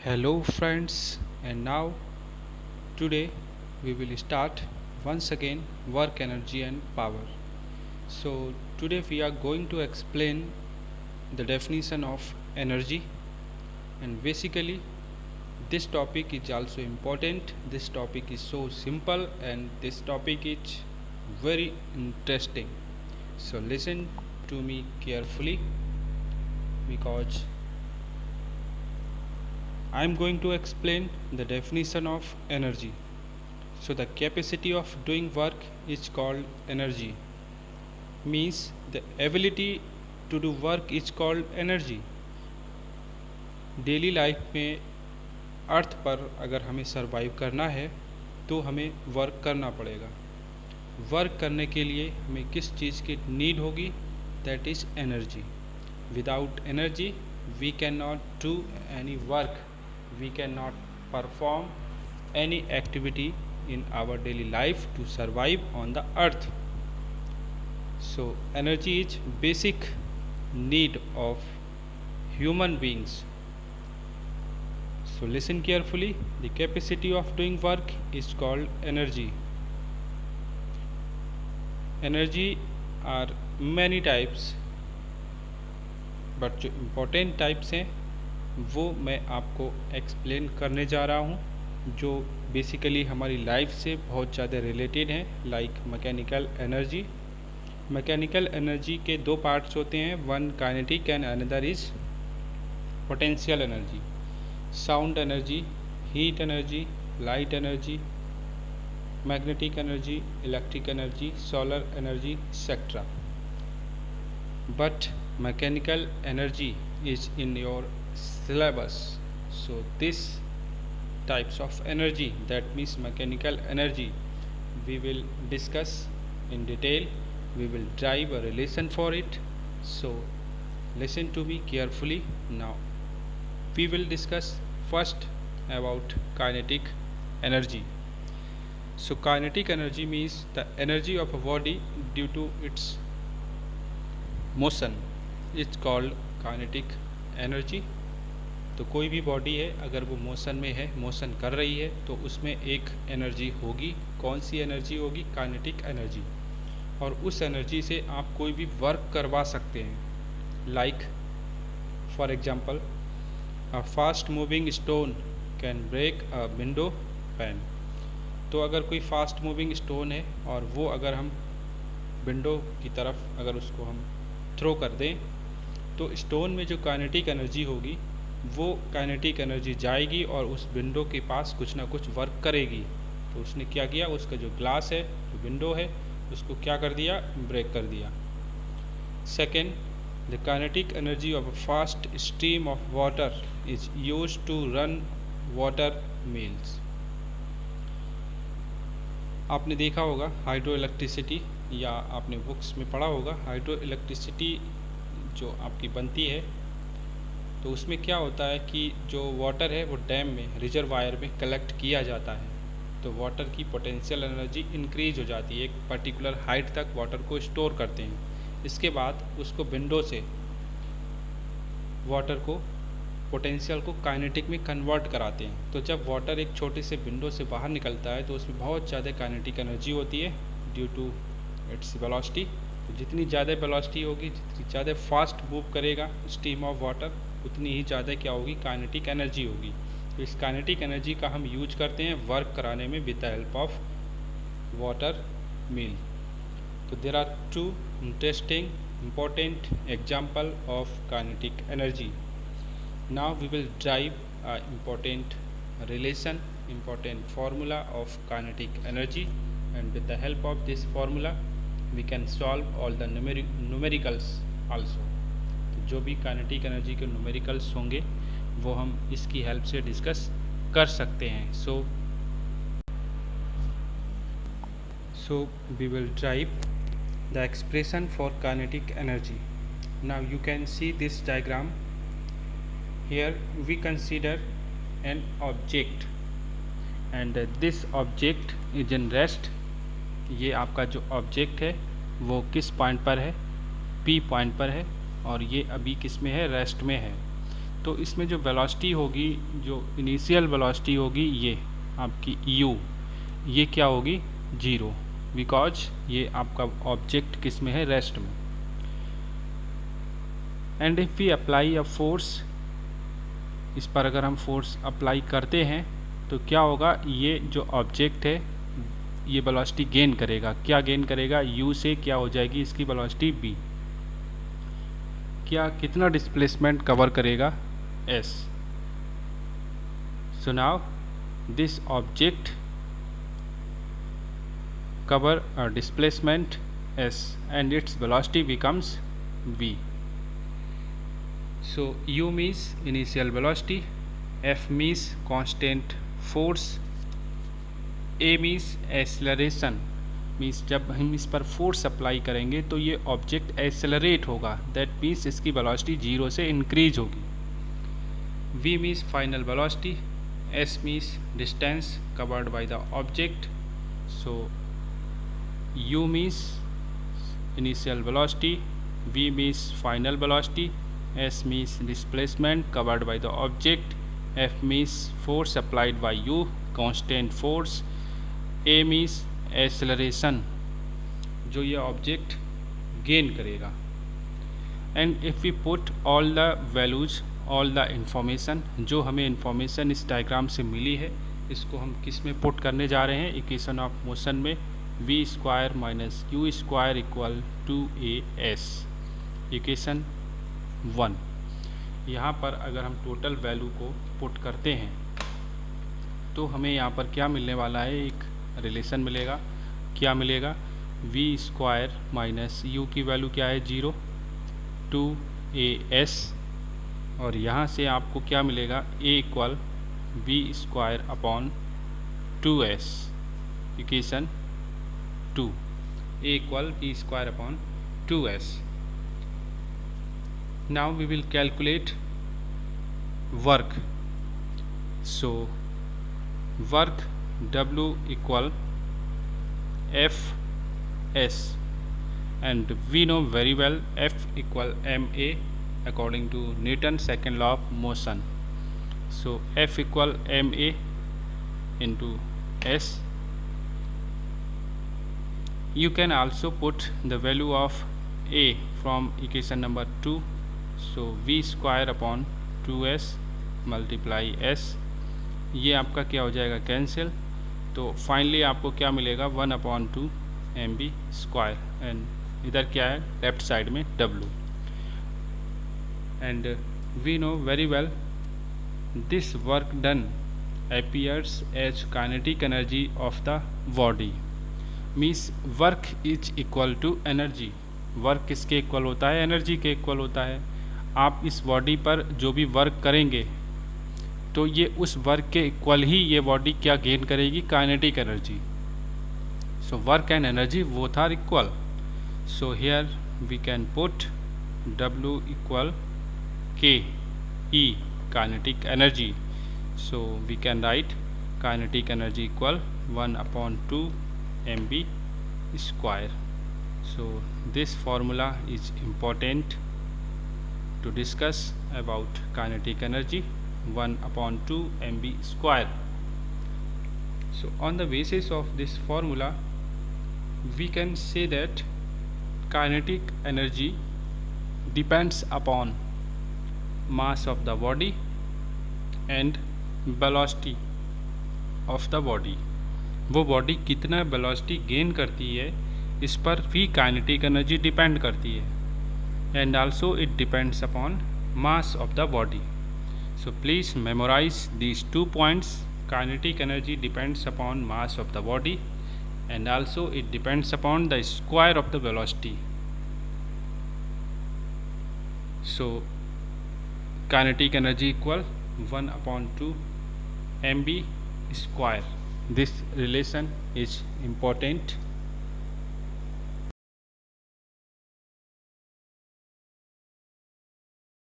Hello friends, and now today we will start once again work energy and power. So today we are going to explain the definition of energy, and basically this topic is also important. This topic is so simple and this topic is very interesting. So listen to me carefully because I am going to explain the definition of energy. So the capacity of doing work is called energy. Means the ability to do work is called energy. Daily life में अर्थ पर अगर हमें survive करना है तो हमें work करना पड़ेगा। वर्क करने के लिए हमें किस चीज़ की नीड होगी? That is energy. Without energy we can not do any work, we can not perform any activity in our daily life to survive on the earth. So energy is basic need of human beings. So listen carefully, the capacity of doing work is called energy. Energy are many types, but जो important types हैं वो मैं आपको explain करने जा रहा हूँ, जो बेसिकली हमारी लाइफ से बहुत ज़्यादा रिलेटेड हैं। Like mechanical energy. Mechanical energy के दो पार्ट्स होते हैं, one kinetic and another is potential energy. Sound energy, heat energy, light energy, magnetic energy, electric energy, solar energy etcetera. But mechanical energy is in your syllabus, so this types of energy, that means mechanical energy, we will discuss in detail. We will drive a relation for it, so listen to me carefully. Now we will discuss first about kinetic energy. So kinetic energy means the energy of a body due to its motion. It's called kinetic energy. तो कोई भी body है अगर वो motion में है, motion कर रही है, तो उसमें एक एनर्जी होगी। कौन सी एनर्जी होगी? Kinetic energy. और उस एनर्जी से आप कोई भी वर्क करवा सकते हैं। Like for example, a fast moving stone can break a window pane. तो अगर कोई फास्ट मूविंग स्टोन है और वो अगर हम विंडो की तरफ अगर उसको हम थ्रो कर दें, तो स्टोन में जो काइनेटिक एनर्जी होगी वो काइनेटिक एनर्जी जाएगी और उस विंडो के पास कुछ ना कुछ वर्क करेगी। तो उसने क्या किया? उसका जो ग्लास है, जो विंडो है, उसको क्या कर दिया? ब्रेक कर दिया। Second, the kinetic energy of a fast stream of water is used to run water mills. आपने देखा होगा हाइड्रो इलेक्ट्रिसिटी, या आपने बुक्स में पढ़ा होगा हाइड्रो इलेक्ट्रिसिटी जो आपकी बनती है, तो उसमें क्या होता है कि जो वाटर है वो डैम में, रिजर्वायर में कलेक्ट किया जाता है, तो वाटर की पोटेंशियल एनर्जी इंक्रीज हो जाती है। एक पर्टिकुलर हाइट तक वाटर को स्टोर करते हैं। इसके बाद उसको विंडो से वाटर को, पोटेंशियल को काइनेटिक में कन्वर्ट कराते हैं। तो जब वाटर एक छोटे से विंडो से बाहर निकलता है तो उसमें बहुत ज़्यादा काइनेटिक एनर्जी होती है ड्यू टू इट्स वेलोसिटी। तो जितनी ज़्यादा वेलोसिटी होगी, जितनी ज़्यादा फास्ट मूव करेगा स्ट्रीम ऑफ वाटर, उतनी ही ज़्यादा क्या होगी? काइनेटिक एनर्जी होगी। तो इस काइनेटिक एनर्जी का हम यूज करते हैं वर्क कराने में with the help of water mill. तो there are two interesting important example of kinetic energy. Now we will drive a important relation, important formula of kinetic energy, and with the help of this formula we can solve all the numericals also. तो जो भी kinetic energy के numericals होंगे वो हम इसकी help से discuss कर सकते हैं। So we will drive the expression for kinetic energy. Now you can see this diagram. Here we consider an object and this object is in rest. ये आपका जो ऑब्जेक्ट है वो किस पॉइंट पर है? P पॉइंट पर है और ये अभी किस में है? रेस्ट में है। तो इसमें जो वेलोसिटी होगी, जो इनिशियल वेलोसिटी होगी, ये आपकी u, ये क्या होगी 0, बिकॉज ये आपका ऑब्जेक्ट किस में है, रेस्ट में। And if we apply a force, इस पर अगर हम फोर्स अप्लाई करते हैं तो क्या होगा, ये जो ऑब्जेक्ट है ये वेलोसिटी गेन करेगा। क्या गेन करेगा, u से क्या हो जाएगी इसकी वेलोसिटी v। क्या कितना डिस्प्लेसमेंट कवर करेगा, s। So now this object cover a displacement s and its velocity becomes v. So u means initial velocity, f means constant force, a means acceleration, means जब हम इस पर force apply करेंगे तो ये object accelerate होगा, that means इसकी velocity 0 से इंक्रीज होगी। v means final velocity, s means distance covered by the object, so u means initial velocity, v means final velocity, s means displacement covered by the object, f means force applied by u, constant force, a means acceleration, जो ये object gain करेगा। And if we put all the values, all the information, जो हमें information इस diagram से मिली है, इसको हम किस में पुट करने जा रहे हैं, इक्वेशन ऑफ मोशन में, v square minus U square equal to A S, equation 1। यहाँ पर अगर हम टोटल वैल्यू को पुट करते हैं तो हमें यहाँ पर क्या मिलने वाला है, एक रिलेशन मिलेगा। क्या मिलेगा, v स्क्वायर माइनस u की वैल्यू क्या है 0, 2as, और यहाँ से आपको क्या मिलेगा, a equal v square upon 2s, equation 2, a equal v square upon 2s. Now we will calculate work. So work W equal Fs, and we know very well F equal ma according to Newton's second law of motion. So F equal ma into s. You can also put the value of a from equation number 2, so v square upon 2s multiply s, ये आपका क्या हो जाएगा, cancel. तो finally आपको क्या मिलेगा, 1/2 mv square, and इधर क्या है लेफ्ट साइड में w। And we know very well this work done appears as kinetic energy of the body, means work is equal to energy. Work किसके इक्वल होता है, एनर्जी के इक्वल होता है। आप इस बॉडी पर जो भी वर्क करेंगे तो ये उस वर्क के इक्वल ही ये बॉडी क्या गेन करेगी, kinetic energy. So work and energy both are equal, so here we can put W equal K E, kinetic energy. So we can write kinetic energy equal 1/2 mv square. So this formula is important to discuss about kinetic energy, 1/2 mv square. So on the basis of this formula we can say that kinetic energy depends upon mass of the body and velocity of the body. वो body कितना velocity gain करती है इस पर भी kinetic energy depend करती है, and also it depends upon mass of the body. So please memorise these 2 points, kinetic energy depends upon mass of the body and also it depends upon the square of the velocity. So kinetic energy equal 1/2 mv square. This relation is important